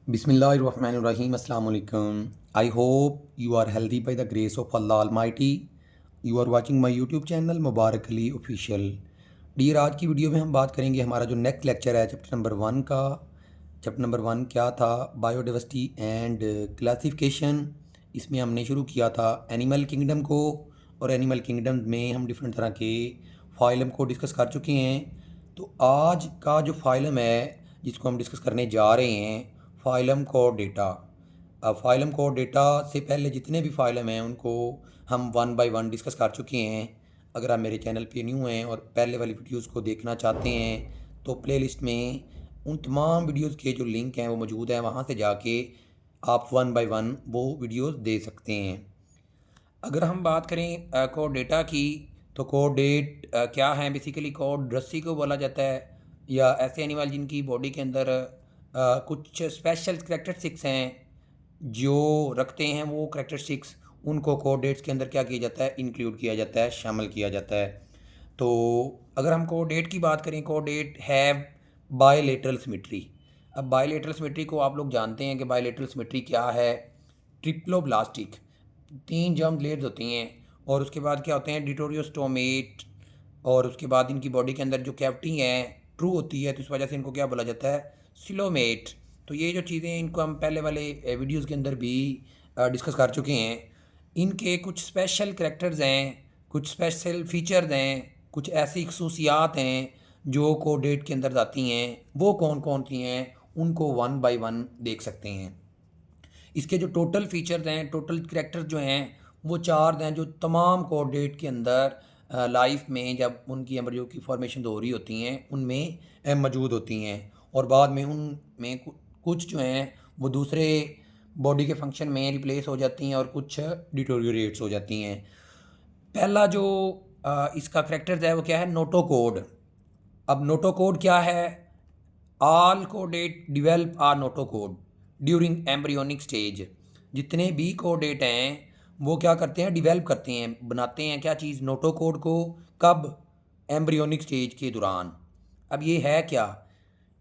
Bismillahirrahmanirrahim. Assalamu alaikum. I hope you are healthy by the grace of Allah Almighty. You are watching my YouTube channel Mubarak Ali Official. Dear, आज की video में हम बात करेंगे हमारा जो next lecture है चैप्टर नंबर 1 का। चैप्टर नंबर 1 क्या था? Biodiversity and classification. इसमें हमने शुरू किया था एनिमल किंगडम को, और एनिमल किंगडम में हम डिफरेंट तरह के फाइलम को डिस्कस कर चुके हैं। तो आज का जो फाइलम है जिसको हम डिस्कस करने जा रहे हैं, फाइलम कोर्डेटा। अब फाइलम कोर्डेटा से पहले जितने भी फाइलम हैं उनको हम वन बाय वन डिस्कस कर चुके हैं। अगर आप मेरे चैनल पे न्यू हैं और पहले वाली वीडियोस को देखना चाहते हैं तो प्लेलिस्ट में उन तमाम वीडियोस के जो लिंक हैं वो मौजूद हैं, वहाँ से जाके आप वन बाय वन वो वीडियोस दे सकते हैं। अगर हम बात करें कोर्डेटा की, तो कोर्डेट क्या है? बेसिकली कोर्ड रस्सी को बोला जाता है, या ऐसे एनिमल जिनकी बॉडी के अंदर कुछ स्पेशल करेक्टरिस्टिक्स हैं जो रखते हैं, वो करेक्टरिस्टिक्स उनको कोर्डेट्स के अंदर क्या किया जाता है? इंक्लूड किया जाता है, शामिल किया जाता है। तो अगर हम कोर्डेट की बात करें, कोर्डेट हैव बायलेटरल सिमेट्री। अब बायलेटरल सिमेट्री को आप लोग जानते हैं कि बायलेटरल सिमेट्री क्या है। ट्रिप्लोब्लास्टिक 3 जर्म लेयर्स होती हैं, और उसके बाद क्या होते हैं? डिटोरियोस्टोमेट, और उसके बाद इनकी बॉडी के अंदर जो कैविटी है ट्रू होती है, तो इस वजह से इनको क्या बोला जाता है? सिलोमेट। तो ये जो चीज़ें इनको हम पहले वाले वीडियोस के अंदर भी डिस्कस कर चुके हैं। इनके कुछ स्पेशल करैक्टर्स हैं, कुछ स्पेशल फीचर्स हैं, कुछ ऐसी खसूसियात हैं जो कोडेट के अंदर आती हैं। वो कौन कौन सी हैं उनको वन बाय वन देख सकते हैं। इसके जो टोटल फीचर्स हैं, टोटल करैक्टर्स जो हैं, वो 4 हैं जो तमाम कोऑर्डिनेट के अंदर लाइफ में जब उनकी एम्ब्रियो की फॉर्मेशन हो रही होती हैं उनमें मौजूद होती हैं, और बाद में उनमें कुछ जो हैं वो दूसरे बॉडी के फंक्शन में रिप्लेस हो जाती हैं और कुछ डिटोरियोरेट्स हो जाती हैं। पहला जो इसका करैक्टर्स है वो क्या है? नोटोकोड। अब नोटोकोड क्या है? ऑल कोडेट develop are notochord during embryonic stage. जितने भी कोडेट हैं वो क्या करते हैं? डिवेल्प करते हैं, बनाते हैं क्या चीज़? नोटोकोड को। कब? एम्ब्रियोनिक स्टेज के दौरान। अब ये है क्या?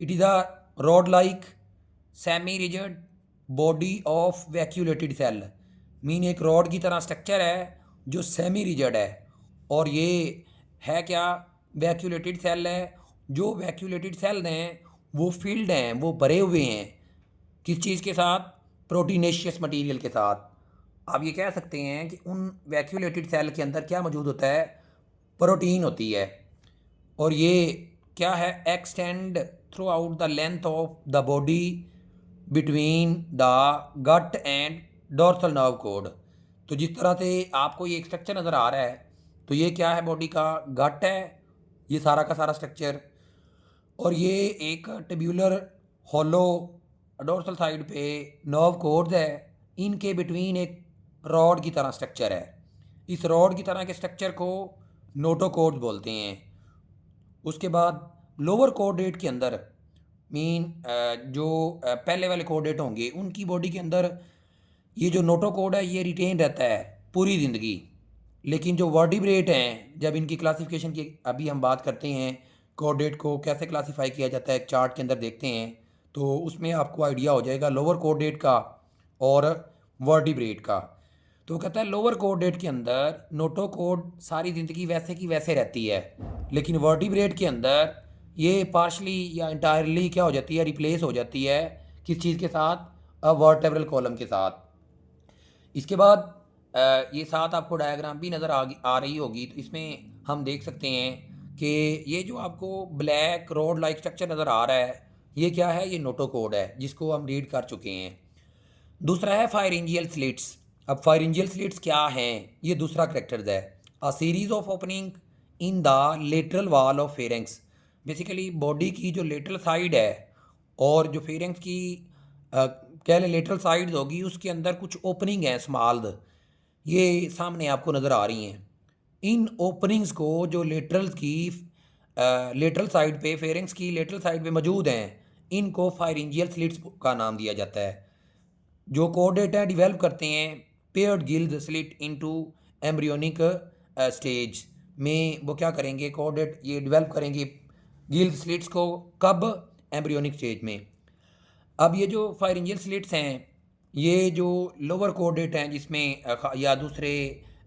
It is a rod like semi rigid body of vacuolated cell. Mean एक रॉड की तरह स्ट्रक्चर है जो सेमी रिजिड है, और ये है क्या? वैक्यूलेटेड सेल है। जो वैक्यूलेटेड सेल हैं वो फील्ड हैं, वो भरे हुए हैं किस चीज़ के साथ? प्रोटीनेशियस मटेरियल के साथ। आप ये कह सकते हैं कि उन वैक्यूलेटेड सेल के अंदर क्या मौजूद होता है? प्रोटीन होती है। और ये क्या है? Extend throughout the length of the body between the gut and dorsal nerve cord. तो जिस तरह से आपको ये एक स्ट्रक्चर नज़र आ रहा है, तो ये क्या है? बॉडी का गट है, ये सारा का सारा स्ट्रक्चर, और ये एक टेब्यूलर हॉलो डोर्सल साइड पे नर्व कोड्स है। इनके बिटवीन एक रॉड की तरह स्ट्रक्चर है। इस रॉड की तरह के स्ट्रक्चर को नोटोकोड्स बोलते हैं। उसके बाद लोअर कोऑर्डिनेट के अंदर मीन जो पहले वाले कोऑर्डिनेट होंगे उनकी बॉडी के अंदर ये जो नोटोकोड है ये रिटेन रहता है पूरी ज़िंदगी। लेकिन जो वर्टिब्रेट हैं, जब इनकी क्लासिफिकेशन की अभी हम बात करते हैं, कोऑर्डिनेट को कैसे क्लासीफाई किया जाता है एक चार्ट के अंदर देखते हैं, तो उसमें आपको आइडिया हो जाएगा लोअर कोऑर्डिनेट का और वर्टिब्रेट का। तो वो कहता है लोअर कोऑर्डिनेट के अंदर नोटोकोड सारी ज़िंदगी वैसे की वैसे रहती है, लेकिन वर्टिब्रेट के अंदर ये पार्शली या इंटायरली क्या हो जाती है? रिप्लेस हो जाती है किस चीज़ के साथ? वर्टेब्रल कॉलम के साथ। इसके बाद ये साथ आपको डायग्राम भी नज़र आ रही होगी, तो इसमें हम देख सकते हैं कि ये जो आपको ब्लैक रोड लाइक स्ट्रक्चर नज़र आ रहा है, ये क्या है? ये नोटोकोड है जिसको हम रीड कर चुके हैं। दूसरा है फायरिंजियल स्लिट्स। अब फायरिंजियल स्लिट्स क्या हैं? ये दूसरा करेक्टर्स है। A series of opening in the lateral wall of pharynx. Basically body की जो लेटरल साइड है और जो फेरेंक्स की कह लें लेटरल साइड होगी, उसके अंदर कुछ ओपनिंग है स्मॉल, ये सामने आपको नज़र आ रही हैं। इन ओपनिंग्स को जो लेटरल की लेटरल साइड पे, फेरेंक्स की लेटरल साइड पे मौजूद हैं, इनको फायरिंजियल स्लिट्स का नाम दिया जाता है। जो कोऑर्डिनेट डेवलप करते हैं paired gills slit into embryonic stage में, वो क्या करेंगे? कोऑर्डिनेट ये डेवलप करेंगे गिल्स स्लिट्स को। कब? एम्ब्रियोनिक स्टेज में। अब ये जो फायरिंजियल स्लिट्स हैं, ये जो लोअर कोऑर्डिनेट हैं जिसमें या दूसरे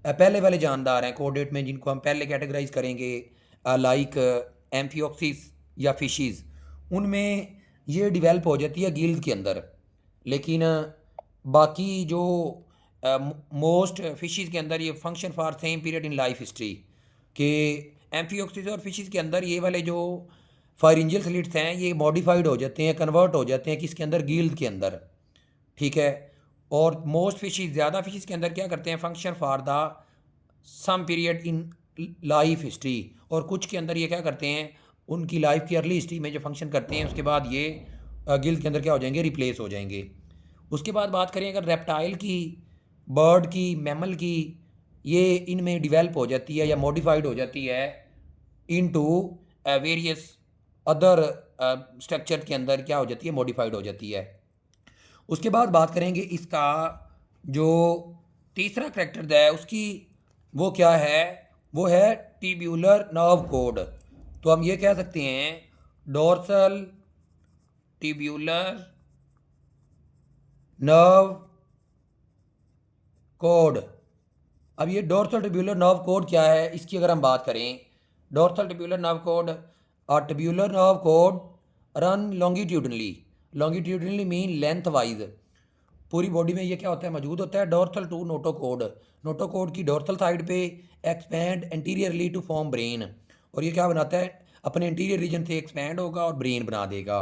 पहले वाले जानदार हैं कोऑर्डिनेट में जिनको हम पहले कैटेगराइज करेंगे लाइक एम्फियोक्सिस या फिशीज़, उनमें ये डेवलप हो जाती है गिल्ड के अंदर। लेकिन बाकी जो मोस्ट फिशीज़ के अंदर ये function for same period in life history के एम्फियोक्सिस और फिशीज़ के अंदर ये वाले जो फायरिंजियल स्लिट्स हैं ये मॉडिफाइड हो जाते हैं, कन्वर्ट हो जाते हैं किसके अंदर, गिल्ड के अंदर। ठीक है। और मोस्ट फिशीज़, ज़्यादा फिशीज़ के अंदर क्या करते हैं, function for the some period in life history, और कुछ के अंदर ये क्या करते हैं, उनकी लाइफ की अर्ली हिस्ट्री में जो फंक्शन करते हैं उसके बाद ये गिल्ड के अंदर क्या हो जाएंगे, रिप्लेस हो जाएंगे। उसके बाद बात करें अगर रेप्टाइल की, बर्ड की, मैमल की, ये इनमें डिवेल्प हो जाती है या मॉडिफाइड हो जाती है इनटू वेरियस अदर स्ट्रक्चर के अंदर क्या हो जाती है, मॉडिफाइड हो जाती है। उसके बाद बात करेंगे इसका जो तीसरा करैक्टर है उसकी, वो क्या है, वो है टिब्यूलर नर्व कोड। तो हम ये कह सकते हैं डोर्सल टिब्यूलर नर्व कोड। अब ये डोर्सल टिब्यूलर नर्व कोड क्या है, इसकी अगर हम बात करें, डोर्सल टिब्यूलर नर्व कोड और tubular nerve cord run longitudinally mean lengthwise. पूरी बॉडी में ये क्या होता है, मौजूद होता है। डोर्सल टू नोटोकोड, नोटोकोड की डोर्सल साइड पे expand anteriorly to form brain, और ये क्या बनाता है, अपने इंटीरियर रीजन से एक्सपैंड होगा और ब्रेन बना देगा।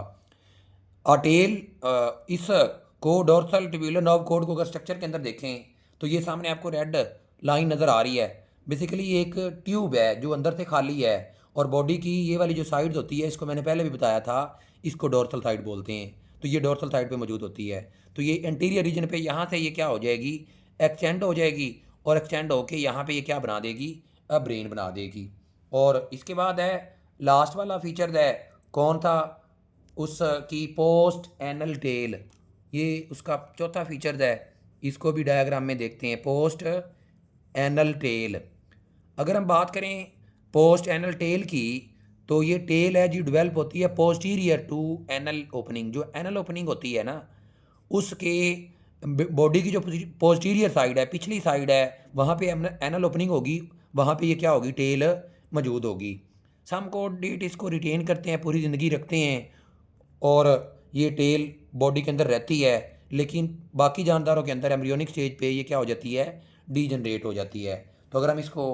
टेल, इस को डोर्सल टिब्यूलर नर्व कोड को अगर स्ट्रक्चर के अंदर देखें तो ये सामने आपको रेड लाइन नज़र आ रही है। बेसिकली ये एक ट्यूब है जो अंदर से खाली है, और बॉडी की ये वाली जो साइड्स होती है, इसको मैंने पहले भी बताया था, इसको डोर्सल साइड बोलते हैं। तो ये डोर्सल साइड पे मौजूद होती है। तो ये एंटीरियर रीजन पे यहाँ से ये क्या हो जाएगी, एक्सटेंड हो जाएगी, और एक्सटेंड होके यहाँ पे ये क्या बना देगी, ब्रेन बना देगी। और इसके बाद है लास्ट वाला फीचर है, कौन था, उसकी पोस्ट एनल टेल, ये उसका चौथा फीचर है। इसको भी डायग्राम में देखते हैं, पोस्ट एनल टेल। अगर हम बात करें पोस्ट एनल टेल की, तो ये टेल है जो डेवलप होती है पोस्टीरियर टू एनल ओपनिंग। जो एनल ओपनिंग होती है ना, उसके बॉडी की जो पोस्टीरियर साइड है, पिछली साइड है, वहाँ पे एनल ओपनिंग होगी, वहाँ पे ये क्या होगी, टेल मौजूद होगी। सम कोऑर्डिनेट इसको रिटेन करते हैं, पूरी ज़िंदगी रखते हैं, और ये टेल बॉडी के अंदर रहती है। लेकिन बाकी जानदारों के अंदर एम्ब्रियोनिक स्टेज पे ये क्या हो जाती है, डीजनरेट हो जाती है। तो अगर हम इसको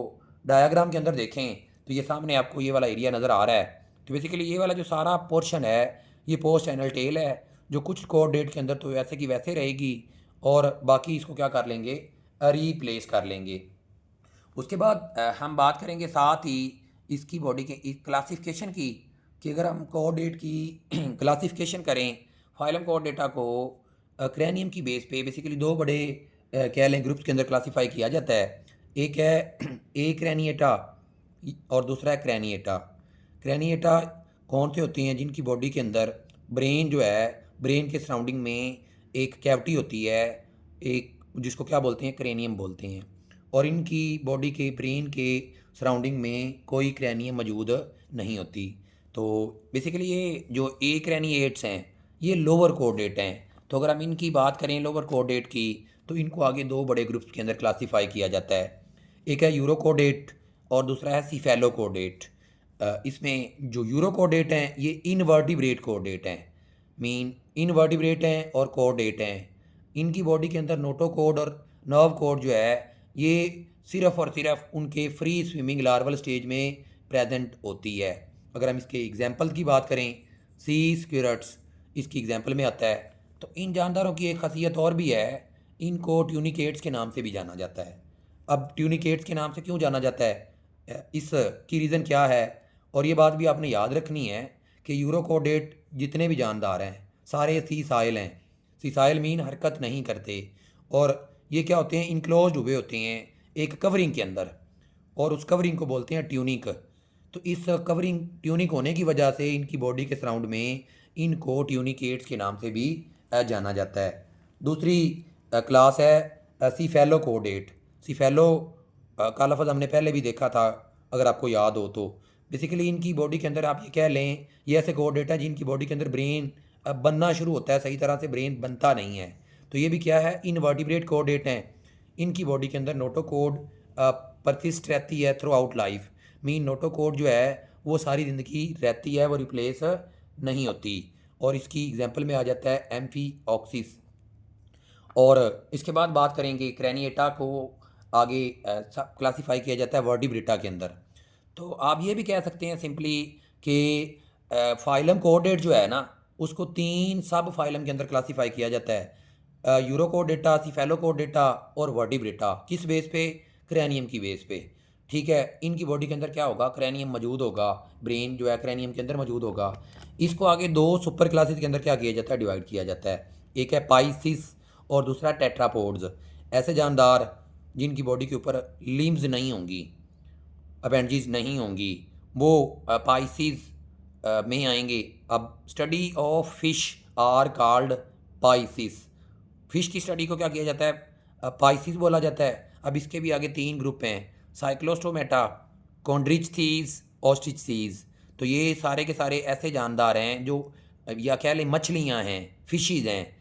डायग्राम के अंदर देखें तो ये सामने आपको ये वाला एरिया नज़र आ रहा है। तो बेसिकली ये वाला जो सारा पोर्शन है ये पोस्ट एनल टेल है, जो कुछ कोऑर्डिनेट के अंदर तो वैसे की वैसे रहेगी, और बाकी इसको क्या कर लेंगे, रिप्लेस कर लेंगे। उसके बाद हम बात करेंगे साथ ही इसकी बॉडी के क्लासिफिकेशन की, कि अगर हम कोऑर्डिनेट की क्लासिफिकेशन करें फाइलम कोऑर्डिनेटा को क्रैनियम की बेस पे, बेसिकली दो बड़े कह लें ग्रुप्स के अंदर क्लासिफाई किया जाता है। एक है ए क्रैनिएटा और दूसरा है क्रैनिएटा। क्रैनिएटा कौन से होते हैं, जिनकी बॉडी के अंदर ब्रेन जो है, ब्रेन के सराउंडिंग में एक कैविटी होती है, एक जिसको क्या बोलते हैं, क्रेनियम बोलते हैं, और इनकी बॉडी के ब्रेन के सराउंडिंग में कोई क्रैनियम मौजूद नहीं होती। तो बेसिकली ये जो ए क्रैनिएट्स हैं ये लोअर कोऑर्डिनेट हैं। तो अगर हम इनकी बात करें लोअर कोऑर्डिनेट की, तो इनको आगे दो बड़े ग्रुप्स के अंदर क्लासीफाई किया जाता है। एक है यूरो कोऑर्डिनेट और दूसरा है सीफेलो कोऑर्डिनेट। इसमें जो यूरो कोऑर्डिनेट हैं ये इनवर्टिब्रेट कोऑर्डिनेट हैं, मीन इनवर्टिब्रेट हैं और कोऑर्डिनेट हैं। इनकी बॉडी के अंदर नोटोकोड और नर्व कोड जो है ये सिर्फ और सिर्फ उनके फ्री स्विमिंग लार्वल स्टेज में प्रेजेंट होती है। अगर हम इसके एग्जांपल की बात करें, सी स्क्विरट्स इसकी एग्जांपल में आता है। तो इन जानदारों की एक खासियत और भी है, इनको ट्यूनिकेट्स के नाम से भी जाना जाता है। अब ट्यूनिकेट्स के नाम से क्यों जाना जाता है, इसकी रीज़न क्या है, और ये बात भी आपने याद रखनी है कि यूरोकोडेट जितने भी जानदार हैं सारे सीसाइल हैं। सीसाइल मीन हरकत नहीं करते, और ये क्या होते हैं, इनक्लोज्ड हुए होते हैं एक कवरिंग के अंदर, और उस कवरिंग को बोलते हैं ट्यूनिक। तो इस कवरिंग ट्यूनिक होने की वजह से इनकी बॉडी के सराउंड में इनको ट्यूनिकेट्स के नाम से भी जाना जाता है। दूसरी क्लास है सीफेलो कोडेट। सीफेलो का लफ्ज़ हमने पहले भी देखा था अगर आपको याद हो तो। बेसिकली इनकी बॉडी के अंदर आप ये कह लें, ये ऐसे कोडेट हैं जिनकी बॉडी के अंदर ब्रेन बनना शुरू होता है, सही तरह से ब्रेन बनता नहीं है। तो ये भी क्या है, इनवर्टिब्रेट कोऑर्डिनेट हैं, इनकी बॉडी के अंदर नोटोकॉर्ड परसिस्ट रहती है through out life. Mean notochord जो है वो सारी ज़िंदगी रहती है, वो रिप्लेस नहीं होती। और इसकी एग्जांपल में आ जाता है एम्फीऑक्सिस। और इसके बाद बात करेंगे क्रैनिएटा को आगे क्लासीफाई किया जाता है वर्टिब्रेटा के अंदर। तो आप ये भी कह सकते हैं सिंपली कि फाइलम कोऑर्डिनेट जो है ना, उसको 3 सब फाइलम के अंदर क्लासीफाई किया जाता है, यूरोकोडेटा, सिफेलोकोडेटा और वर्टिब्रेटा। किस बेस पे? क्रैनियम की बेस पे। ठीक है, इनकी बॉडी के अंदर क्या होगा, क्रैनियम मौजूद होगा, ब्रेन जो है क्रैनियम के अंदर मौजूद होगा। इसको आगे 2 सुपर क्लासेस के अंदर क्या किया जाता है, डिवाइड किया जाता है। एक है पाइसिस और दूसरा टेट्रापोड्स। ऐसे जानदार जिनकी बॉडी के ऊपर लिम्स नहीं होंगी, अपेंडिज नहीं होंगी, वो पाइसिस में आएंगे। अब study of fish are called Pisces. Fish की स्टडी को क्या किया जाता है, पाइसिस बोला जाता है। अब इसके भी आगे 3 ग्रुप हैं, साइक्लोस्टोमेटा, कॉन्ड्रिचथीज, ऑस्ट्रिचथीज। तो ये सारे के सारे ऐसे जानदार हैं जो या कह लें मछलियाँ हैं, फिशीज़ हैं,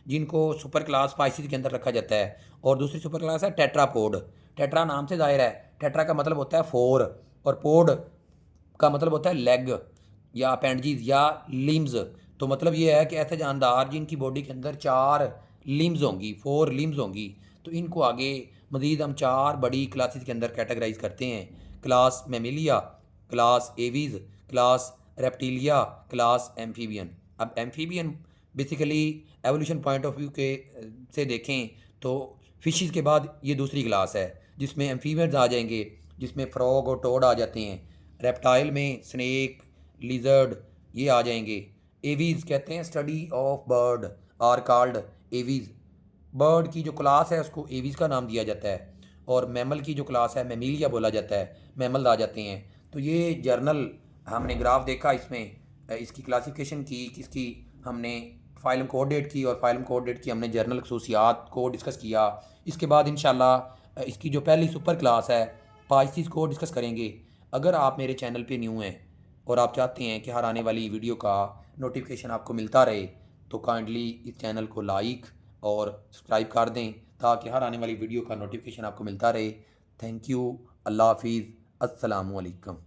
जिनको सुपर क्लास पाइसिस के अंदर रखा जाता है। और दूसरी सुपर क्लास है टेट्रापोड। टेट्रा नाम से जाहिर है, टेट्रा का मतलब होता है 4 और पोड का मतलब होता है लेग या अपेंडिज या लिम्स। तो मतलब ये है कि ऐसे जानदार जिनकी बॉडी के अंदर 4 लिम्स होंगी, 4 लिम्स होंगी। तो इनको आगे मज़ीद हम 4 बड़ी क्लासेस के अंदर कैटेगराइज करते हैं। Class Mammalia, class Aves, class Reptilia, class amphibian. अब amphibian basically evolution point of view के से देखें तो फिशेस के बाद ये दूसरी क्लास है, जिसमें एम्फीबियंस आ जाएंगे, जिसमें फ्रॉग और टोड आ जाते हैं। रेप्टाइल में स्नेक, लिजर्ड ये आ जाएंगे। एवीज कहते हैं study of bird are called Aves. Bird की जो क्लास है उसको एवीज का नाम दिया जाता है। और मैमल की जो क्लास है मेमिलिया बोला जाता है, मैमल आ जाते हैं। तो ये जर्नल हमने ग्राफ देखा, इसमें इसकी क्लासिफिकेशन की, इसकी हमने फाइलम कोऑर्डिनेट की, और फाइलम कोऑर्डिनेट की हमने जर्नल खसूसियात को डिस्कस किया। इसके बाद इंशाल्लाह इसकी जो पहली सुपर क्लास है पाइसिस को डिस्कस करेंगे। अगर आप मेरे चैनल पे न्यू हैं और आप चाहते हैं कि हर आने वाली वीडियो का नोटिफिकेशन आपको मिलता रहे, तो काइंडली इस चैनल को लाइक और सब्सक्राइब कर दें ताकि हर आने वाली वीडियो का नोटिफिकेशन आपको मिलता रहे। Thank you. अल्लाह हाफिज़। अस्सलामु अलैकुम।